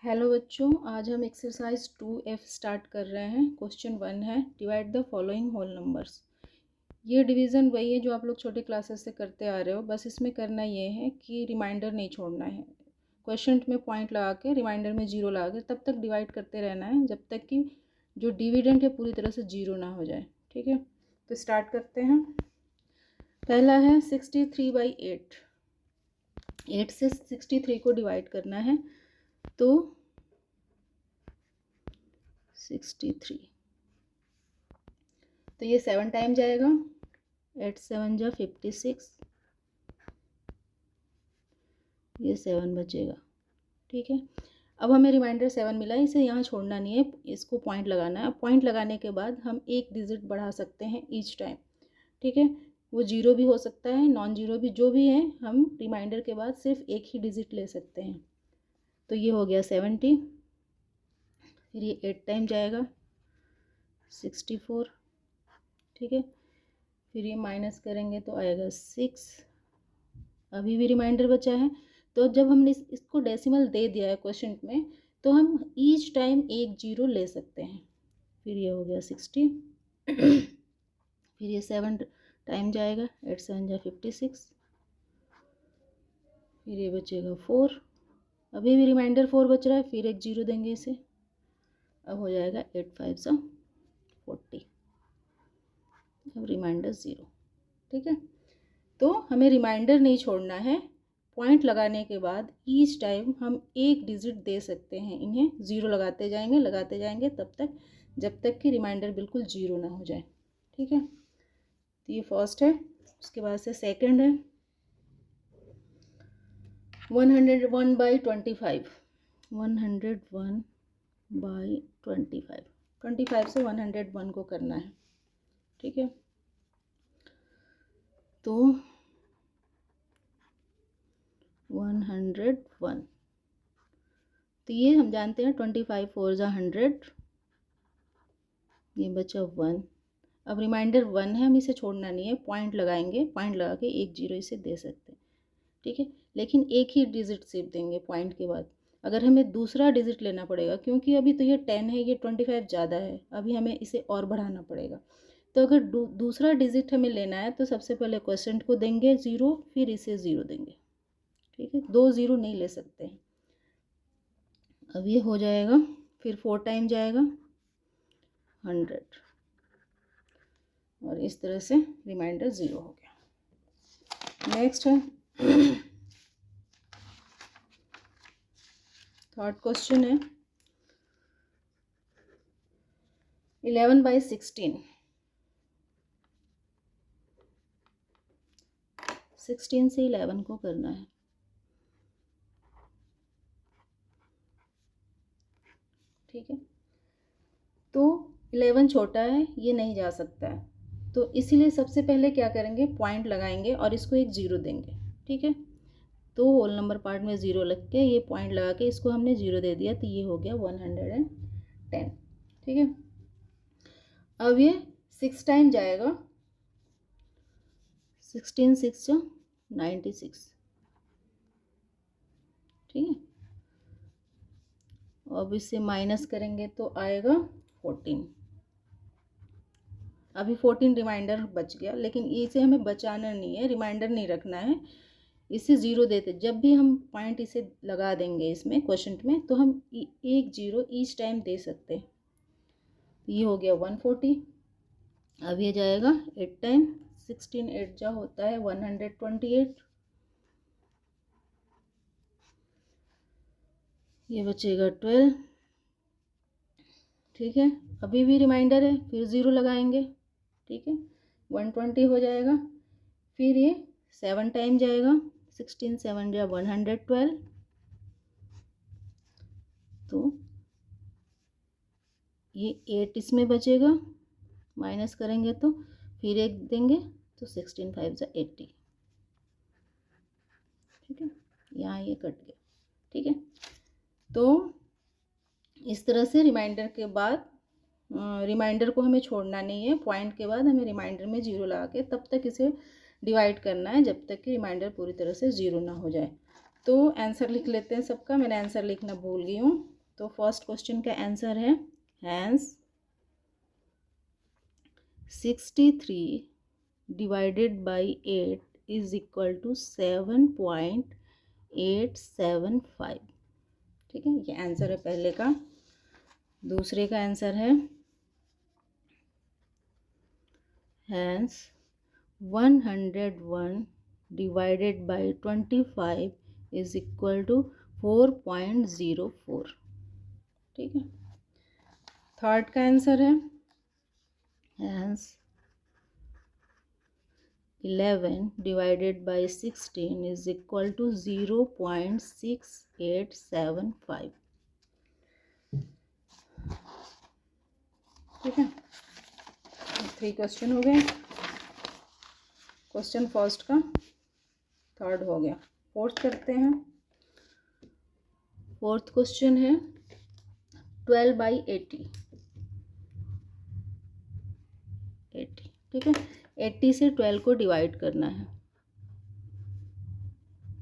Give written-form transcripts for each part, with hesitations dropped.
Hello बच्चों, आज हम एक्सरसाइज 2F स्टार्ट कर रहे हैं। क्वेश्चन 1 है, divide the following whole numbers. ये डिवीज़न वही है जो आप लोग छोटे क्लासेस से करते आ रहे हो, बस इसमें करना ये है कि रिमाइंडर नहीं छोड़ना है। क्वेश्चन में पॉइंट लगा के रिमाइंडर में जीरो लगा के तब तक डिवाइड करते रहना है जब तक कि जो डिविडेंड है पूरी तरह से जीरो ना हो जाए। ठीक है, तो स्टार्ट करते हैं। पहला है 63/8। 8 से 63 को डिवाइड करना है, तो 63, तो ये 7 टाइम जाएगा। 8 7 जा 56, ये 7 बचेगा। ठीक है, अब हमें रिमाइंडर 7 मिला है, इसे यहाँ छोड़ना नहीं है, इसको पॉइंट लगाना है। अब पॉइंट लगाने के बाद हम एक डिजिट बढ़ा सकते हैं ईच टाइम। ठीक है, वो जीरो भी हो सकता है, नॉन जीरो भी, जो भी है हम रिमाइंडर के बाद सिर्फ एक ही डिजिट ले सकते हैं। तो ये हो गया 70, फिर ये 8 टाइम जाएगा 64। ठीक है, फिर ये माइनस करेंगे तो आएगा 6। अभी भी रिमाइंडर बचा है, तो जब हमने इसको डेसिमल दे दिया है क्वेश्चन में, तो हम ईच टाइम एक जीरो ले सकते हैं। फिर ये हो गया 60, फिर ये 7 टाइम जाएगा, 8 7 जा 56, फिर ये बचेगा 4। अभी भी रिमाइंडर 4 बच रहा है, फिर एक जीरो देंगे इसे, अब हो जाएगा 8 5 जा 40, अब रिमाइंडर 0। ठीक है, तो हमें रिमाइंडर नहीं छोड़ना है। पॉइंट लगाने के बाद ईच टाइम हम एक डिजिट दे सकते हैं, इन्हें ज़ीरो लगाते जाएंगे तब तक जब तक कि रिमाइंडर बिल्कुल ज़ीरो ना हो जाए। ठीक है, तो ये फर्स्ट है। उसके बाद से सेकंड है 101/25। 101/25, 25 से 101 को करना है। ठीक है, तो 101, तो ये हम जानते हैं 25 4 जा 100, ये बचा 1। अब रिमाइंडर 1 है, हम इसे छोड़ना नहीं है, पॉइंट लगाएंगे, पॉइंट लगा के एक जीरो इसे दे सकते हैं। ठीक है, लेकिन एक ही डिजिट सिर्फ देंगे पॉइंट के बाद। अगर हमें दूसरा डिजिट लेना पड़ेगा, क्योंकि अभी तो ये 10 है, ये 25 ज़्यादा है, अभी हमें इसे और बढ़ाना पड़ेगा। तो अगर दूसरा डिजिट हमें लेना है तो सबसे पहले क्वेश्चन को देंगे ज़ीरो, फिर इसे ज़ीरो देंगे। ठीक है, 2 ज़ीरो नहीं ले सकते हैं। अब ये हो जाएगा, फिर 4 टाइम जाएगा 100, और इस तरह से रिमाइंडर 0 हो गया। नेक्स्ट है थर्ड क्वेश्चन है 11/16। 16 से 11 को करना है। ठीक है, तो 11 छोटा है, ये नहीं जा सकता है, तो इसीलिए सबसे पहले क्या करेंगे, पॉइंट लगाएंगे और इसको एक ज़ीरो देंगे। ठीक है, तो होल नंबर पार्ट में ज़ीरो लग के ये पॉइंट लगा के इसको हमने ज़ीरो दे दिया, तो ये हो गया 110। ठीक है, अब ये 6 टाइम जाएगा, 16 6 जा 96। ठीक है, अब इसे माइनस करेंगे तो आएगा 14। अभी 14 रिमाइंडर बच गया, लेकिन इसे हमें बचाना नहीं है, रिमाइंडर नहीं रखना है, इसे ज़ीरो देते। जब भी हम पॉइंट इसे लगा देंगे इसमें क्वेश्चन में, तो हम एक जीरो ईच टाइम दे सकते हैं। ये हो गया 140। अब ये जाएगा 8 टाइम, 16 8 जा होता है 128, ये बचेगा 12। ठीक है, अभी भी रिमाइंडर है, फिर ज़ीरो लगाएंगे। ठीक है, 120 हो जाएगा, फिर ये 7 टाइम जाएगा, 16 7 जा 112, तो ये 8 इसमें बचेगा, माइनस करेंगे तो फिर एक देंगे, तो 16 5 जा 80। ठीक है, यहाँ ये कट गया। ठीक है, तो इस तरह से रिमाइंडर के बाद रिमाइंडर को हमें छोड़ना नहीं है, पॉइंट के बाद हमें रिमाइंडर में ज़ीरो लगा के तब तक इसे डिवाइड करना है जब तक कि रिमाइंडर पूरी तरह से ज़ीरो ना हो जाए। तो आंसर लिख लेते हैं सबका, मैंने आंसर लिखना भूल गई हूँ। तो फर्स्ट क्वेश्चन का आंसर है hence 63 divided by 8 is equal to 7.875। ठीक है, ये आंसर है पहले का। दूसरे का आंसर है hence 101 divided by 25 is equal to 4.04। ठीक है, थर्ड का आंसर है hence 11 divided by 16 is equal to 0.6875। ठीक है, 3 क्वेश्चन हो गए। क्वेश्चन फर्स्ट का थर्ड हो गया। फोर्थ करते हैं। फोर्थ क्वेश्चन है 12/80। ठीक है, 80 से 12 को डिवाइड करना है।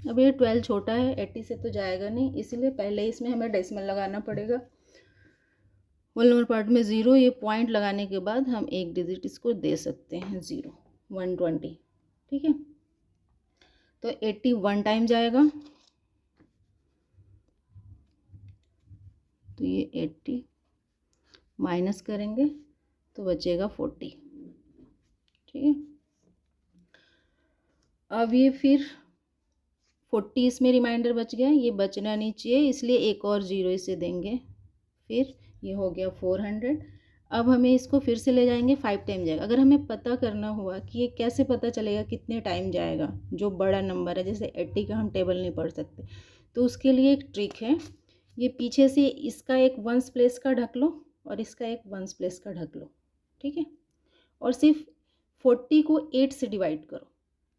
अब ये 12 छोटा है, 80 से तो जाएगा नहीं, इसीलिए पहले इसमें हमें डेसिमल लगाना पड़ेगा। होल नंबर पार्ट में 0, ये पॉइंट लगाने के बाद हम एक डिजिट इसको दे सकते हैं 0, 120। ठीक है, तो 80 1 टाइम जाएगा, तो ये 80 माइनस करेंगे तो बचेगा 40। ठीक है, अब ये फिर 40 इसमें रिमाइंडर बच गया, ये बचना नहीं चाहिए, इसलिए एक और 0 इसे देंगे, फिर ये हो गया 400। अब हमें इसको फिर से ले जाएंगे, 5 टाइम जाएगा। अगर हमें पता करना हुआ कि ये कैसे पता चलेगा कितने टाइम जाएगा, जो बड़ा नंबर है जैसे 80 का हम टेबल नहीं पढ़ सकते, तो उसके लिए एक ट्रिक है। ये पीछे से इसका एक वंस प्लेस का ढक लो और इसका एक वंस प्लेस का ढक लो। ठीक है, और सिर्फ 40 को 8 से डिवाइड करो।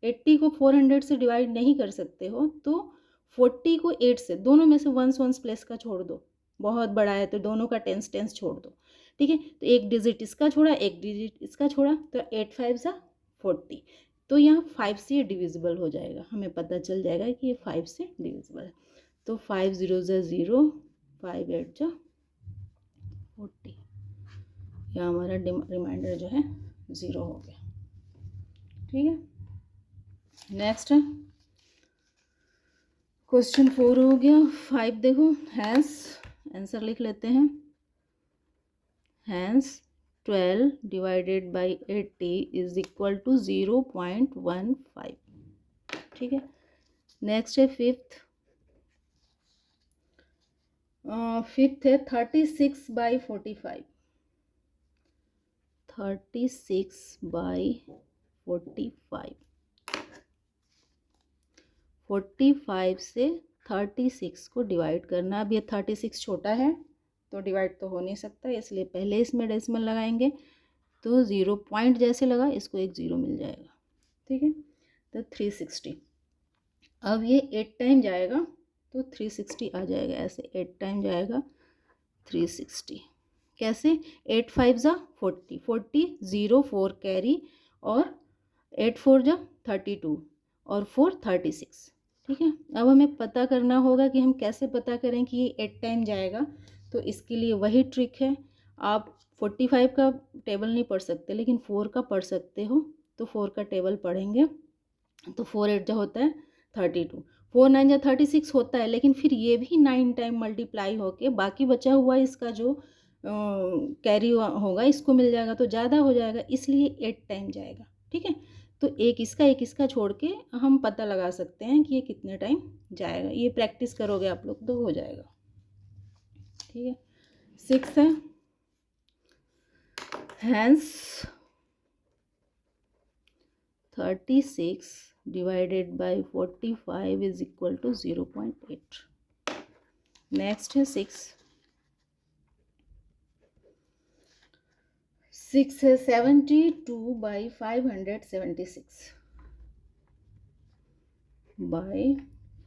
80 को 400 से डिवाइड नहीं कर सकते हो तो 40 को 8 से, दोनों में से वंस प्लेस का छोड़ दो, बहुत बड़ा है तो दोनों का टेंस छोड़ दो। ठीक है, तो एक डिजिट इसका छोड़ा, एक डिजिट इसका छोड़ा, तो 8 5 सा 40, तो यहाँ 5 से डिविजिबल हो जाएगा, हमें पता चल जाएगा कि ये 5 से डिविजिबल है। तो 5 0 ज़ा 0, 5 8 ज़ा 40, यहाँ हमारा रिमाइंडर जो है 0 हो गया। ठीक है, नेक्स्ट है क्वेश्चन 4 हो गया। 5 देखो, हैंस आंसर लिख लेते हैं, hence 12 divided by 80 is equal to 0.15। ठीक है, नेक्स्ट है फिफ्थ है 36/45। 36/45, 45 से 36 को डिवाइड करना। अब ये 36 छोटा है तो डिवाइड तो हो नहीं सकता, इसलिए पहले इसमें डेसिमल लगाएंगे, तो 0 पॉइंट जैसे लगा इसको एक 0 मिल जाएगा। ठीक है, तो 360। अब ये 8 टाइम जाएगा तो 360 आ जाएगा, ऐसे 8 टाइम जाएगा 360। कैसे, 8 5 ज़ा 40, 40 0 4 कैरी, और 8 4 ज़ा 32 और 4 36। ठीक है, अब हमें पता करना होगा कि हम कैसे पता करें कि ये 8 टाइम जाएगा, तो इसके लिए वही ट्रिक है। आप 45 का टेबल नहीं पढ़ सकते लेकिन 4 का पढ़ सकते हो, तो 4 का टेबल पढ़ेंगे, तो 4 8 जा होता है 32, 4 9 जा 36 होता है, लेकिन फिर ये भी 9 टाइम मल्टीप्लाई होके बाकी बचा हुआ इसका जो कैरी होगा इसको मिल जाएगा, तो ज़्यादा हो जाएगा, इसलिए 8 टाइम जाएगा। ठीक है, तो एक इसका छोड़ के हम पता लगा सकते हैं कि ये कितने टाइम जाएगा। ये प्रैक्टिस करोगे आप लोग तो हो जाएगा। ठीक है, 6 है hence 36 divided by 45 is equal to 0.8। Next है 6 है 72/576 बाई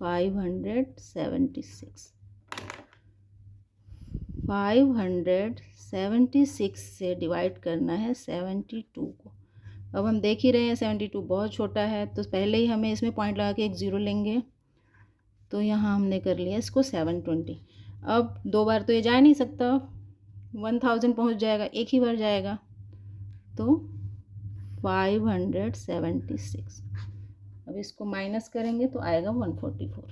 576। 576 से डिवाइड करना है 72 को। अब हम देख ही रहे हैं 72 बहुत छोटा है, तो पहले ही हमें इसमें पॉइंट लगा के एक 0 लेंगे, तो यहाँ हमने कर लिया इसको 720। अब 2 बार तो ये जा नहीं सकता, 1000 पहुंच जाएगा, एक ही बार जाएगा, तो 576। अब इसको माइनस करेंगे तो आएगा 144।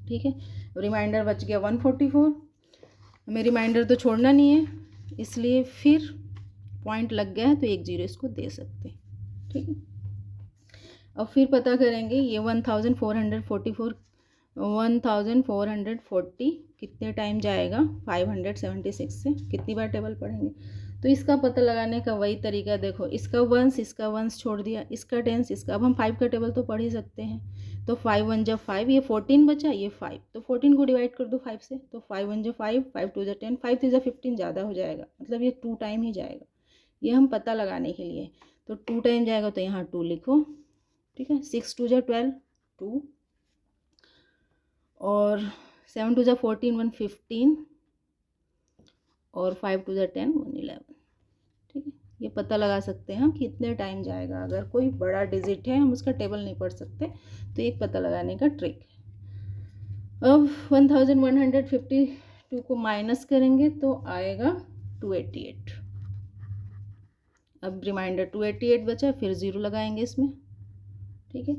ठीक है, रिमाइंडर बच गया 144। हमें रिमाइंडर तो छोड़ना नहीं है, इसलिए फिर पॉइंट लग गया है तो 1 0 इसको दे सकते हैं। ठीक है, अब फिर पता करेंगे ये 1440 कितने टाइम जाएगा 576 से, कितनी बार टेबल पढ़ेंगे। तो इसका पता लगाने का वही तरीका, देखो इसका वंस छोड़ दिया, इसका टेंस, इसका, अब हम 5 का टेबल तो पढ़ ही सकते हैं। तो 5 1 जब 5, ये 14 बचा, ये 5, तो 14 को डिवाइड कर दो 5 से, तो 5 1 जब 5, 5 2 जब 10, 5 3 जब 15, ज़्यादा हो जाएगा, मतलब ये 2 टाइम ही जाएगा। ये हम पता लगाने के लिए, तो 2 टाइम जाएगा तो यहाँ 2 लिखो। ठीक है, 6 2 जब 12, 2, और 7 2 जब 14, 1 15, और 5 2 जब 10, 1 11। ठीक है, ये पता लगा सकते हैं हम कि कितने टाइम जाएगा। अगर कोई बड़ा डिजिट है, हम उसका टेबल नहीं पढ़ सकते, तो एक पता लगाने का ट्रिक है। अब 1152 को माइनस करेंगे तो आएगा 288। अब रिमाइंडर 288 बचा, फिर 0 लगाएंगे इसमें। ठीक है,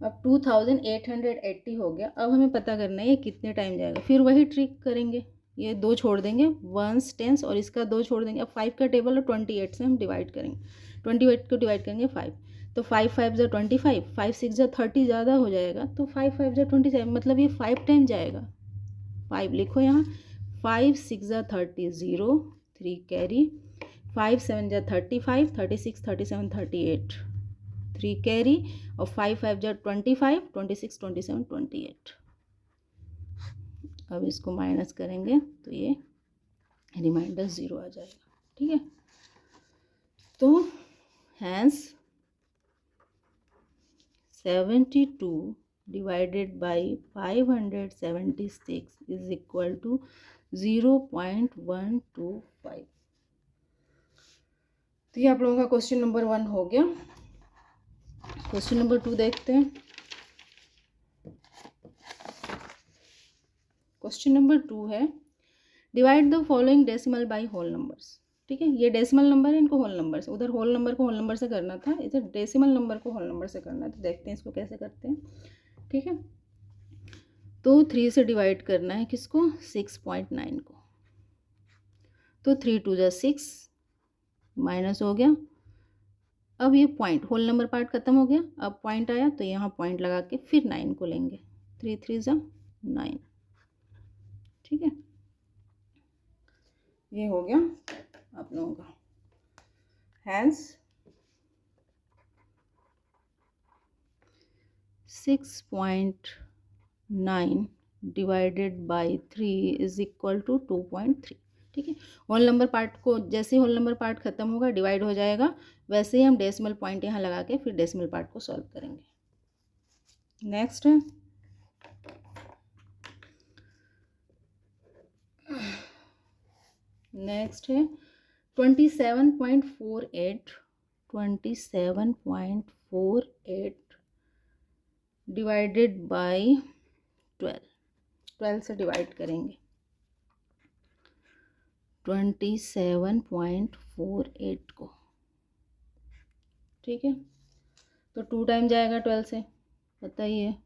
अब 2880 हो गया। अब हमें पता करना है ये कितने टाइम जाएगा, फिर वही ट्रिक करेंगे, ये 2 छोड़ देंगे, वंस टेंस, और इसका 2 छोड़ देंगे। अब 5 का टेबल और 28 से हम डिवाइड करेंगे, 28 को डिवाइड करेंगे 5, तो 5 5 जा 25, 5 6 जा 30, ज़्यादा हो जाएगा, तो 5 5 जा 27, मतलब ये 5 टाइम जाएगा। 5 लिखो यहाँ, 5 6 जा 30, 0 3 कैरी, 5 7 जा 35, 36 37 38 3 कैरी, और 5 5 जा 25, 26 27 28। अब इसको माइनस करेंगे तो ये रिमाइंडर 0 आ जाएगा। ठीक है, तो hence 72 divided by 576 is equal to 0.125। तो ये आप लोगों का क्वेश्चन नंबर 1 हो गया। क्वेश्चन नंबर 2 देखते हैं। क्वेश्चन नंबर 2 है, divide the following decimal by whole numbers. ठीक है, ये डेसिमल नंबर है, इनको होल नंबर से, उधर होल नंबर को होल नंबर से करना था, इधर डेसिमल नंबर को होल नंबर से करना है। तो देखते हैं इसको कैसे करते हैं। ठीक है, तो 3 से डिवाइड करना है किसको, 6.9 को, तो 3 2 जा 6, माइनस हो गया। अब ये पॉइंट, होल नंबर पार्ट खत्म हो गया, अब पॉइंट आया तो यहाँ पॉइंट लगा के फिर 9 को लेंगे, 3 3 जा 9। ठीक है, ये हो गया आप लोगों का। Hence 6.9 divided by 3 is equal to 2.3। ठीक है, होल नंबर पार्ट को, जैसे होल नंबर पार्ट खत्म होगा डिवाइड हो जाएगा, वैसे ही हम डेसिमल पॉइंट यहाँ लगा के फिर डेसिमल पार्ट को सॉल्व करेंगे। नेक्स्ट है नेक्स्ट है 27.48 डिवाइडेड बाई 12 से डिवाइड करेंगे 27.48 को। ठीक है, तो 2 टाइम जाएगा 12 से, पता ही है,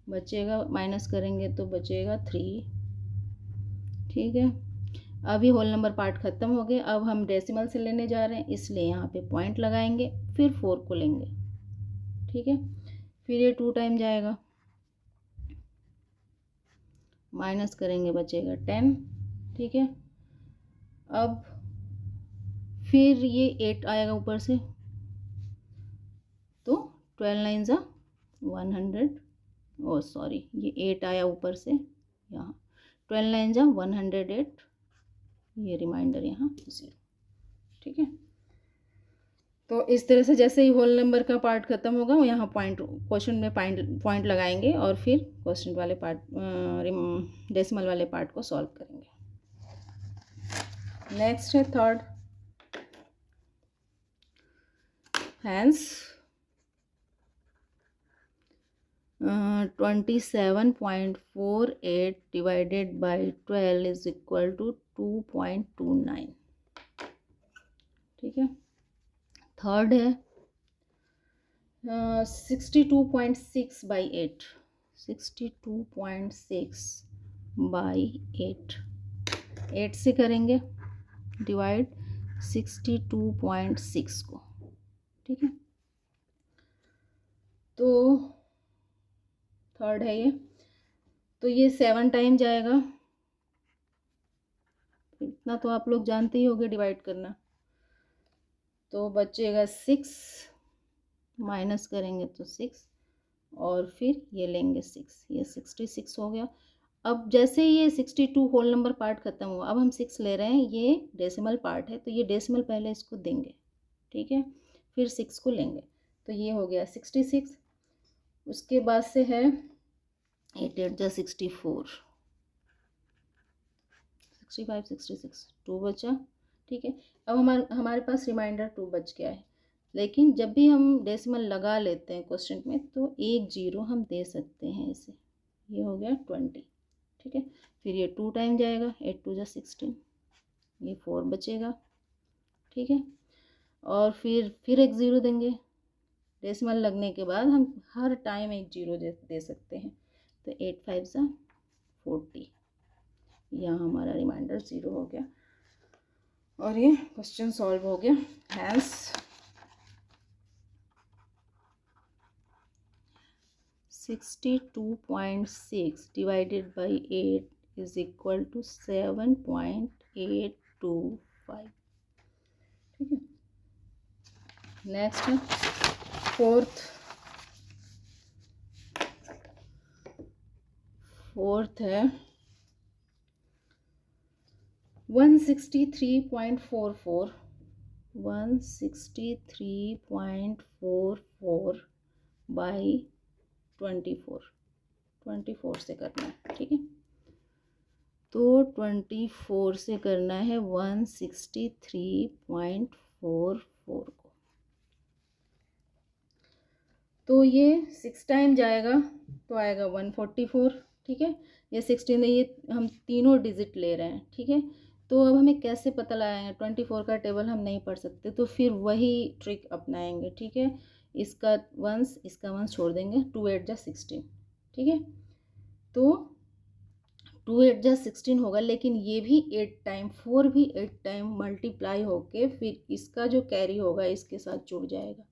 बचेगा, माइनस करेंगे तो बचेगा 3। ठीक है, अभी होल नंबर पार्ट ख़त्म हो गए, अब हम डेसिमल से लेने जा रहे हैं, इसलिए यहाँ पे पॉइंट लगाएंगे, फिर 4 को लेंगे। ठीक है, फिर ये 2 टाइम जाएगा, माइनस करेंगे बचेगा 10। ठीक है, अब फिर ये 8 आएगा ऊपर से, तो 12 9 जा 100, ओ सॉरी, ये 8 आया ऊपर से, यहाँ 12 9 जा 108, ये रिमाइंडर यहाँ 0। ठीक है, तो इस तरह से जैसे ही होल नंबर का पार्ट खत्म होगा, वो यहाँ पॉइंट, क्वेश्चन में पॉइंट लगाएंगे और फिर क्वेश्चन वाले पार्ट, डेसिमल वाले पार्ट को सॉल्व करेंगे। नेक्स्ट है third, hence 27.48 divided by 12 is equal to 2.29। ठीक है। थर्ड है 62.6 बाई 8, 62.6 बाई 8 से करेंगे डिवाइड 62.6 को। ठीक है, तो थर्ड है ये, तो ये 7 टाइम जाएगा, इतना तो आप लोग जानते ही होंगे डिवाइड करना। तो बचेगा 6, माइनस करेंगे तो 6, और फिर ये लेंगे 6, ये 66 हो गया। अब जैसे ये 62 होल नंबर पार्ट खत्म हुआ, अब हम 6 ले रहे हैं, ये डेसिमल पार्ट है तो ये डेसिमल पहले इसको देंगे। ठीक है, फिर 6 को लेंगे, तो ये हो गया 66। उसके बाद से है 8 8 जा 64, 65 66, 2 बचा। ठीक है, अब हमारे पास रिमाइंडर 2 बच गया है। लेकिन जब भी हम डेसिमल लगा लेते हैं क्वेश्चन में तो एक जीरो हम दे सकते हैं इसे, ये हो गया 20। ठीक है, फिर ये 2 टाइम जाएगा, 8 2 जा 16, ये 4 बचेगा। ठीक है, और फिर एक ज़ीरो देंगे, डेसिमल लगने के बाद हम हर टाइम एक जीरो दे सकते हैं, तो 8 5 जा 40, यहाँ हमारा रिमाइंडर 0 हो गया और ये क्वेश्चन सॉल्व हो गया। Hence 62.6 divided by 8 is equal to 7.825। ठीक है, नेक्स्ट है फोर्थ है 163.44, 163.44 बाई 24 से करना है। ठीक है, तो 24 से करना है 163.44 को, तो ये 6 टाइम जाएगा तो आएगा 144। ठीक है, ये 16 है, ये हम तीनों डिजिट ले रहे हैं। ठीक है, तो अब हमें कैसे पता लगाएंगे, 24 का टेबल हम नहीं पढ़ सकते, तो फिर वही ट्रिक अपनाएंगे। ठीक है, इसका वंस छोड़ देंगे, 2 8 जा 16। ठीक है, तो 2 8 जा 16 होगा, लेकिन ये भी 8 टाइम, 4 भी 8 टाइम मल्टीप्लाई होके फिर इसका जो कैरी होगा इसके साथ जुड़ जाएगा।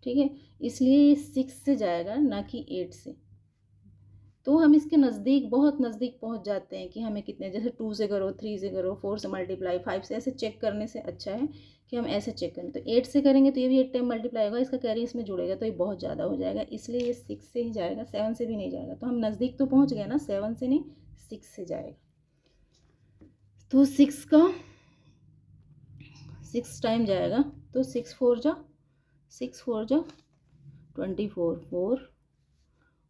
ठीक है, इसलिए ये 6 से जाएगा ना कि 8 से। तो हम इसके नज़दीक, बहुत नज़दीक पहुंच जाते हैं कि हमें कितने, जैसे 2 से करो, 3 से करो, 4 से मल्टीप्लाई, 5 से, ऐसे चेक करने से अच्छा है कि हम ऐसे चेक करें। तो 8 से करेंगे तो ये भी 8 टाइम मल्टीप्लाई होगा, इसका कैरी इसमें जुड़ेगा तो ये बहुत ज़्यादा हो जाएगा, इसलिए ये 6 से ही जाएगा, 7 से भी नहीं जाएगा। तो हम नज़दीक तो पहुँच गए ना, 7 से नहीं 6 से जाएगा। तो 6 टाइम जाएगा, तो 6 4 जा 24, 4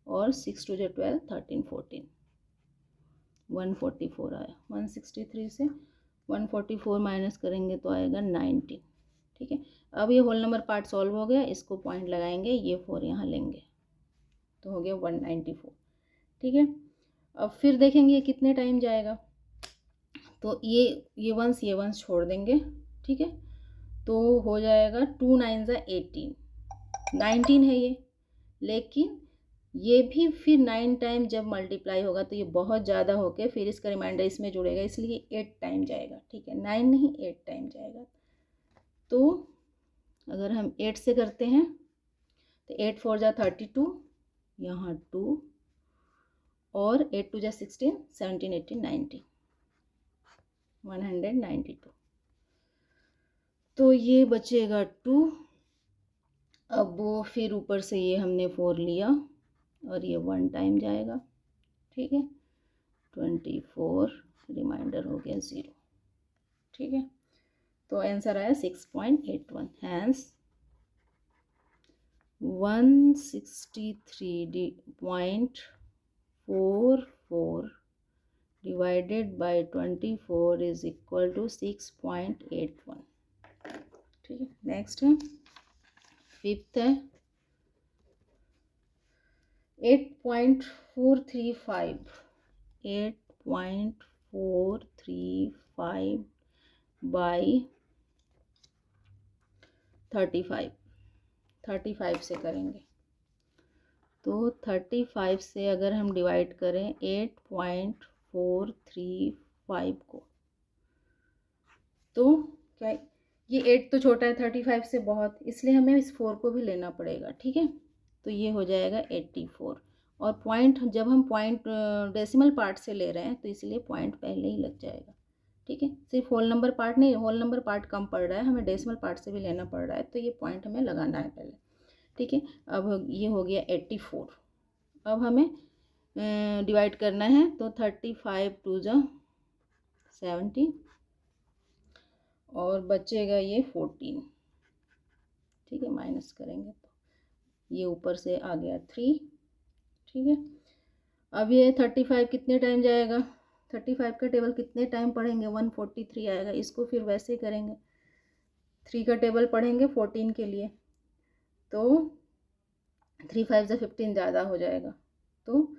और 6 2 जा 12, 13 14, 144 आया। 163 से 144 माइनस करेंगे तो आएगा 19। ठीक है, अब ये होल नंबर पार्ट सॉल्व हो गया, इसको पॉइंट लगाएंगे, ये 4 यहाँ लेंगे, तो हो गया 194। ठीक है, अब फिर देखेंगे ये कितने टाइम जाएगा, तो ये वंस छोड़ देंगे। ठीक है, तो हो जाएगा 2 9 जा 18, 19 है ये, लेकिन ये भी फिर 9 टाइम जब मल्टीप्लाई होगा तो ये बहुत ज़्यादा होके फिर इसका रिमाइंडर इसमें जुड़ेगा, इसलिए 8 टाइम जाएगा। ठीक है, 9 नहीं 8 टाइम जाएगा। तो अगर हम 8 से करते हैं तो 8 4 जा 32, यहाँ 2, और 8 2 जा 16, 17 18 19, 192। तो ये बचेगा 2। अब वो फिर ऊपर से ये हमने 4 लिया और ये 1 टाइम जाएगा। ठीक है, 24, रिमाइंडर हो गया 0। ठीक है, तो आंसर आया 6.81। Hence 163.44 divided by 24 is equal to 6.81। ठीक है, नेक्स्ट है फिफ्थ है 8.435 8.435 बाई 35 से करेंगे। तो 35 से अगर हम डिवाइड करें 8.435 को, तो क्या ये 8 तो छोटा है 35 से बहुत, इसलिए हमें इस 4 को भी लेना पड़ेगा। ठीक है, तो ये हो जाएगा 84। और पॉइंट जब हम पॉइंट डेसिमल पार्ट से ले रहे हैं तो इसलिए पॉइंट पहले ही लग जाएगा। ठीक है, सिर्फ होल नंबर पार्ट नहीं, होल नंबर पार्ट कम पड़ रहा है, हमें डेसिमल पार्ट से भी लेना पड़ रहा है, तो ये पॉइंट हमें लगाना है पहले। ठीक है, अब ये हो गया 84। अब हमें डिवाइड करना है, तो 35 2 जा 70 और बचेगा ये 14। ठीक है, माइनस करेंगे तो ये ऊपर से आ गया 3। ठीक है, अब ये 35 कितने टाइम जाएगा, 35 का टेबल कितने टाइम पढ़ेंगे, 143 आएगा। इसको फिर वैसे करेंगे, 3 का टेबल पढ़ेंगे 14 के लिए, तो 3 5 जा 15 ज़्यादा हो जाएगा, तो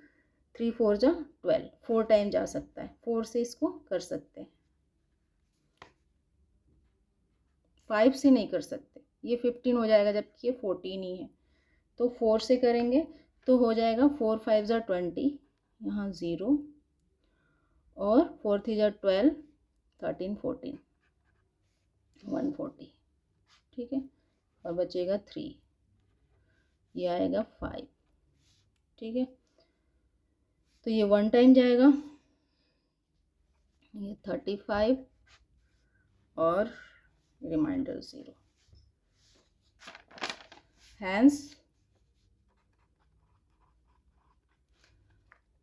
3 4 जा 12, 4 टाइम जा सकता है, 4 से इसको कर सकते हैं, 5 से नहीं कर सकते, ये 15 हो जाएगा जबकि ये 14 ही है। तो 4 से करेंगे तो हो जाएगा 4 5 जा 20, यहाँ 0 और 4 3 जा 12, 13 14 140। ठीक है, और बचेगा 3, ये आएगा 5। ठीक है, तो ये 1 टाइम जाएगा, ये 35 और remainder 0। Hence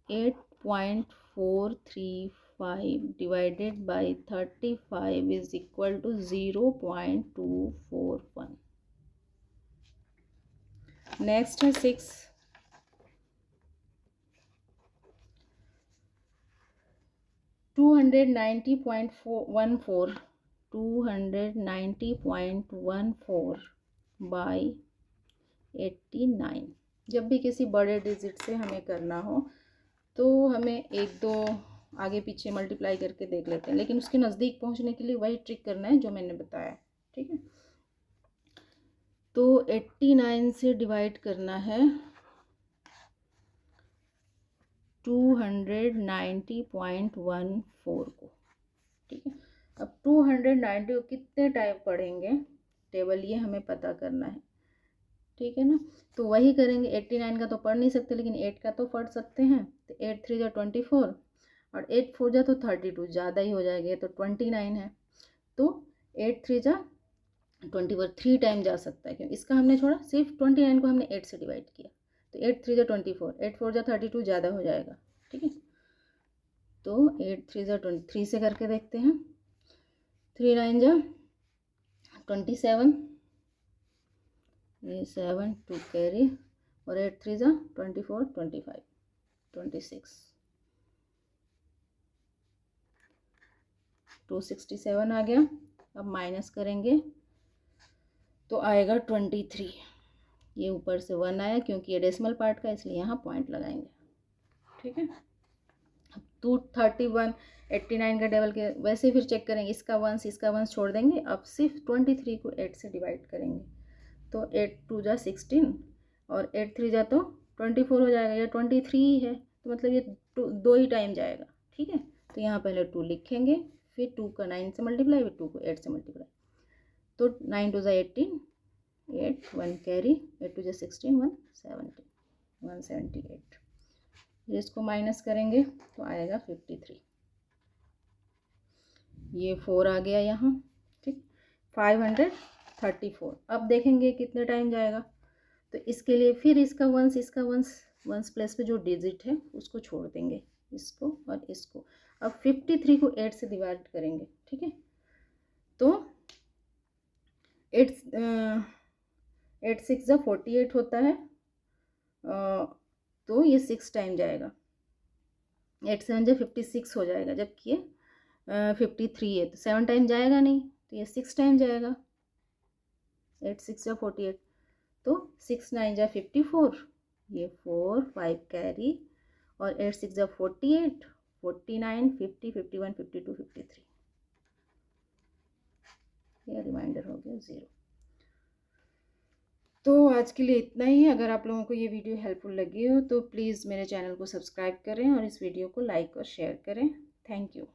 8.435 divided by 35 is equal to 0.241. Next है 6। 290.14 बाई 89। जब भी किसी बड़े डिजिट से हमें करना हो तो हमें एक दो आगे पीछे मल्टीप्लाई करके देख लेते हैं, लेकिन उसके नज़दीक पहुंचने के लिए वही ट्रिक करना है जो मैंने बताया। ठीक है, तो 89 से डिवाइड करना है 290.14 को। ठीक है, अब 290 को कितने टाइम पढ़ेंगे टेबल, ये हमें पता करना है। ठीक है ना, तो वही करेंगे। 89 का तो पढ़ नहीं सकते, लेकिन 8 का तो पढ़ सकते हैं। तो 8 3 जा 24 और 8 4 जा तो 32, ज़्यादा ही हो जाएगा, ये तो 29 है। तो 8 3 जा 24, 3 टाइम जा सकता है, क्योंकि इसका हमने छोड़ा, सिर्फ 29 को हमने 8 से डिवाइड किया। तो 8 3 जा 24, 8 4 जा 32, ज़्यादा हो जाएगा। ठीक है, तो 8 3 जा 23 से करके देखते हैं। 3 9 जा 27, ये 7 2 कैरी, और 8 3 जा 24 25 26 267 आ गया। अब माइनस करेंगे तो आएगा 23। ये ऊपर से 1 आया क्योंकि ये डेसिमल पार्ट का, इसलिए यहाँ पॉइंट लगाएंगे। ठीक है, अब 231 89 का टेबल के वैसे फिर चेक करेंगे, इसका वंस छोड़ देंगे। अब सिर्फ 23 को 8 से डिवाइड करेंगे, तो 8 2 जा 16 और 8 3 जा तो 24 हो जाएगा, या 23 ही है, तो मतलब ये 2 ही टाइम जाएगा। ठीक है, तो यहाँ पहले 2 लिखेंगे, फिर 2 का 9 से मल्टीप्लाई, फिर 2 को 8 से मल्टीप्लाई, तो 9 2 जा 18, 8 1 कैरी, 8 2 जा 16 178। इसको माइनस करेंगे तो आएगा 53। ये 4 आ गया यहाँ। ठीक, 534। अब देखेंगे कितने टाइम जाएगा, तो इसके लिए फिर इसका वंस प्लेस पे जो डिजिट है उसको छोड़ देंगे, इसको और इसको। अब 53 को 8 से डिवाइड करेंगे। ठीक है, तो 8 6 जा 48 होता है, तो ये 6 टाइम जाएगा। 8 7 जा 56 हो जाएगा, जबकि ये 53 है, तो 7 टाइम जाएगा नहीं, तो ये 6 टाइम जाएगा। 8 6 जा 48, तो 6 9 जा 54 ये 4 5 कैरी और 8 6 जब 48 49 50 51 52 53, ये रिमाइंडर हो गया 0। तो आज के लिए इतना ही। अगर आप लोगों को ये वीडियो हेल्पफुल लगी हो तो प्लीज़ मेरे चैनल को सब्सक्राइब करें और इस वीडियो को लाइक और शेयर करें। Thank you.